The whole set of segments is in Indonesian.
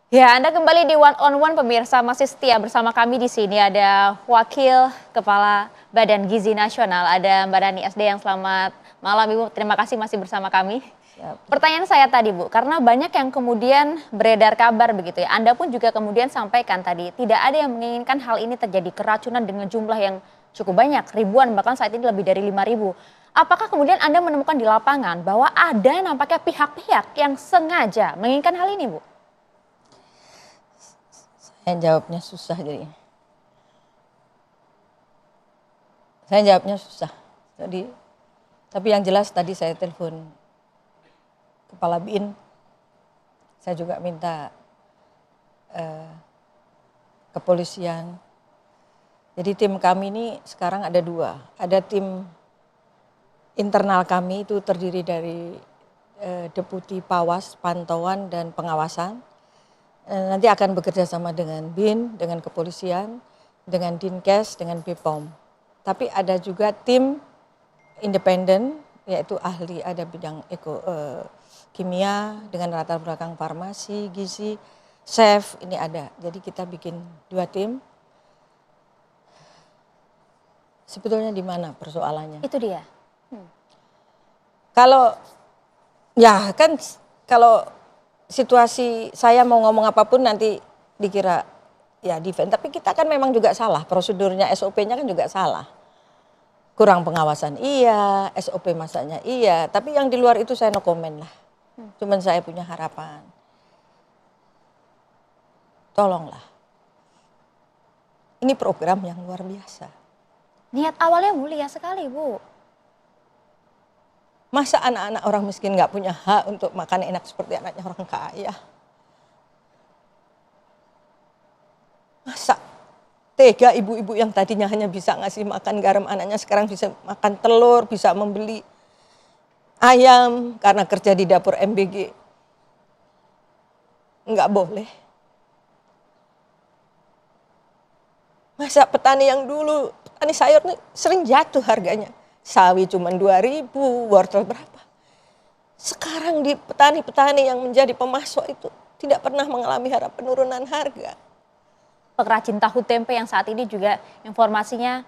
Ya, Anda kembali di One on One pemirsa, masih setia bersama kami di sini. Ada Wakil Kepala Badan Gizi Nasional, ada Mbak Dani SD yang selamat malam Ibu. Terima kasih masih bersama kami. Siap. Pertanyaan saya tadi Bu, karena banyak yang kemudian beredar kabar begitu ya. Anda pun juga kemudian sampaikan tadi, tidak ada yang menginginkan hal ini terjadi, keracunan dengan jumlah yang cukup banyak, ribuan, bahkan saat ini lebih dari 5.000. Apakah kemudian Anda menemukan di lapangan bahwa ada nampaknya pihak-pihak yang sengaja menginginkan hal ini Bu? Saya jawabnya susah jadi. Saya jawabnya susah. Tapi yang jelas tadi saya telepon Kepala BIN. Saya juga minta kepolisian. Jadi tim kami ini sekarang ada 2. Ada tim internal kami itu terdiri dari Deputi Pawas, Pantauan dan Pengawasan. Nanti akan bekerja sama dengan BIN, dengan kepolisian, dengan Dinkes, dengan BPOM. Tapi ada juga tim independen, yaitu ahli ada bidang kimia dengan latar belakang farmasi, gizi, chef, ini ada. Jadi kita bikin 2 tim. Sebetulnya di mana persoalannya? Itu dia. Kalau situasi saya mau ngomong apapun nanti dikira ya defend, tapi kita kan memang juga salah, prosedurnya SOP-nya kan juga salah. Kurang pengawasan iya, SOP masaknya iya, tapi yang di luar itu saya no comment lah. Cuman saya punya harapan. Tolonglah. Ini program yang luar biasa. Niat awalnya mulia sekali Bu. Masa anak-anak orang miskin nggak punya hak untuk makan enak seperti anaknya orang kaya? Masa tega ibu-ibu yang tadinya hanya bisa ngasih makan garam anaknya sekarang bisa makan telur, bisa membeli ayam karena kerja di dapur MBG? Nggak boleh. Masa petani yang dulu, petani sayur nih sering jatuh harganya. Sawi cuma 2.000, wortel berapa. Sekarang di petani-petani yang menjadi pemasok itu tidak pernah mengalami penurunan harga. Pengrajin tahu tempe yang saat ini juga informasinya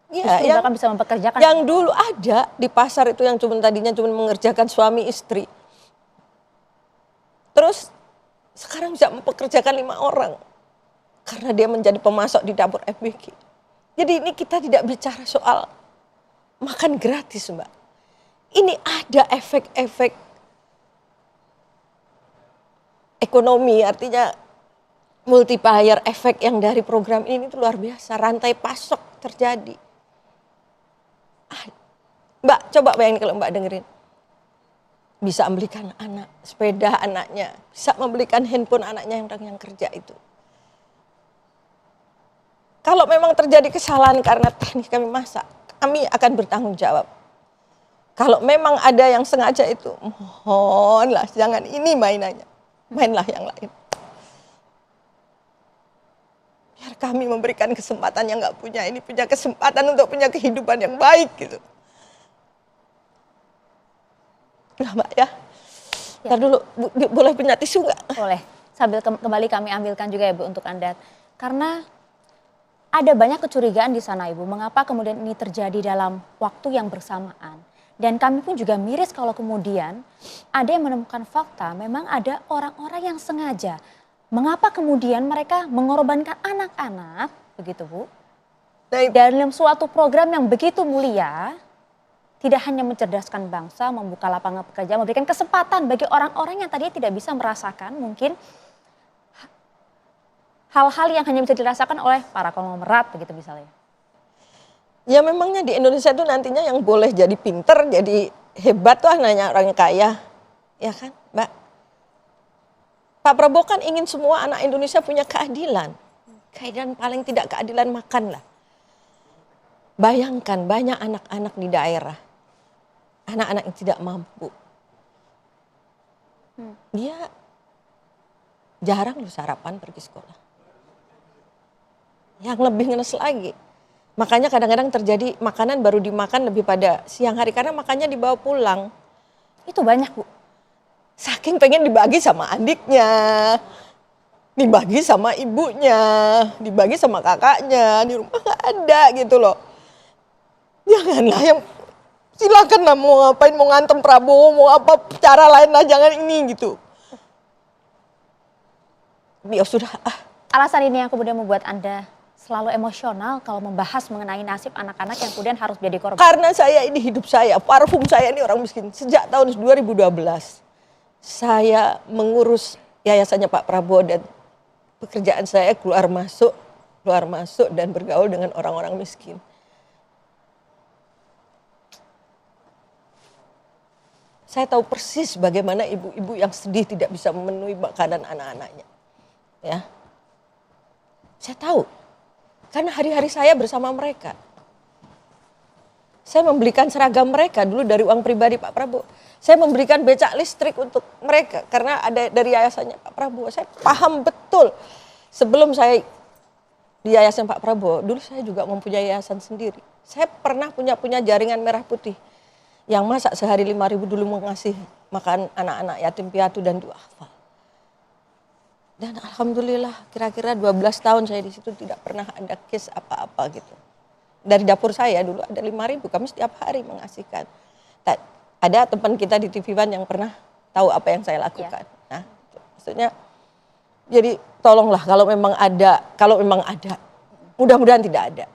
Ya, justru bahkan bisa mempekerjakan. yang dulu ada di pasar itu yang tadinya cuma mengerjakan suami istri. Terus sekarang bisa mempekerjakan 5 orang. Karena dia menjadi pemasok di dapur MBG. Jadi ini kita tidak bicara soal makan gratis Mbak. Ini ada efek-efek ekonomi, artinya multiplier efek yang dari program ini itu luar biasa. Rantai pasok terjadi. Mbak coba bayangin kalau Mbak dengerin. Bisa membelikan anak, sepeda anaknya, bisa membelikan handphone anaknya yang kerja itu. Kalau memang terjadi kesalahan karena teknik kami masak, kami akan bertanggung jawab. Kalau memang ada yang sengaja itu, mohonlah jangan ini mainannya. Mainlah yang lain. Biar kami memberikan kesempatan yang nggak punya ini, punya kesempatan untuk punya kehidupan yang baik gitu. Nah Mbak ya. Ntar dulu, boleh punya tisu nggak? Boleh. Sambil kembali kami ambilkan juga ya Bu untuk Anda. Karena ada banyak kecurigaan di sana Ibu, mengapa kemudian ini terjadi dalam waktu yang bersamaan. Dan kami pun juga miris kalau kemudian ada yang menemukan fakta, memang ada orang-orang yang sengaja. Mengapa kemudian mereka mengorbankan anak-anak, begitu Bu? Dalam suatu program yang begitu mulia, tidak hanya mencerdaskan bangsa, membuka lapangan pekerjaan, memberikan kesempatan bagi orang-orang yang tadinya tidak bisa merasakan mungkin hal-hal yang hanya bisa dirasakan oleh para konglomerat begitu misalnya. Ya memangnya di Indonesia itu nantinya yang boleh jadi pinter, jadi hebat tuh nanya orang kaya. Ya kan Mbak? Pak Prabowo kan ingin semua anak Indonesia punya keadilan. Keadilan paling tidak keadilan makan lah. Bayangkan banyak anak-anak di daerah. Anak-anak yang tidak mampu. Dia jarang loh sarapan pergi sekolah. Yang lebih ngenes lagi. Makanya kadang-kadang terjadi makanan baru dimakan lebih pada siang hari karena makannya dibawa pulang. Itu banyak Bu. Saking pengen dibagi sama adiknya. dibagi sama ibunya, dibagi sama kakaknya, di rumah nggak ada gitu loh. Janganlah yang silakan lah mau ngapain, mau ngantem Prabowo, mau apa cara lain lah, jangan ini gitu. Ya sudah. Alasan ini yang kemudian membuat Anda selalu emosional kalau membahas mengenai nasib anak-anak yang kemudian harus menjadi korban. Karena saya ini hidup saya, parfum saya ini orang miskin. Sejak tahun 2012 saya mengurus yayasannya Pak Prabowo dan pekerjaan saya keluar masuk dan bergaul dengan orang-orang miskin. Saya tahu persis bagaimana ibu-ibu yang sedih tidak bisa memenuhi makanan anak-anaknya. Ya. Saya tahu. Karena hari-hari saya bersama mereka. Saya membelikan seragam mereka dulu dari uang pribadi Pak Prabowo. Saya memberikan becak listrik untuk mereka karena ada dari yayasannya Pak Prabowo. Saya paham betul. Sebelum saya di yayasan Pak Prabowo, dulu saya juga mempunyai yayasan sendiri. Saya pernah punya jaringan merah putih yang masak sehari 5.000 dulu mengasih makan anak-anak yatim piatu dan duafa. Dan alhamdulillah kira-kira 12 tahun saya di situ tidak pernah ada case apa-apa gitu. Dari dapur saya dulu ada 5.000, kami setiap hari mengasihkan. Ada teman kita di TV One yang pernah tahu apa yang saya lakukan. Ya. Nah, maksudnya jadi tolonglah kalau memang ada, mudah-mudahan tidak ada.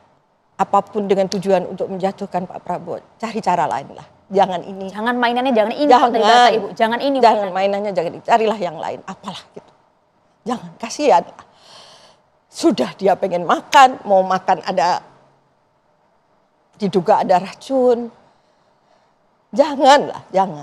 Apapun dengan tujuan untuk menjatuhkan Pak Prabowo, cari cara lain lah. Jangan ini. Jangan mainannya, jangan ini. Jangan, Ibu. Jangan ini. Jangan mainannya, jangan ini. Carilah yang lain, apalah gitu. Jangan, kasihan. Sudah dia pengen makan, mau makan diduga ada racun. Janganlah, jangan.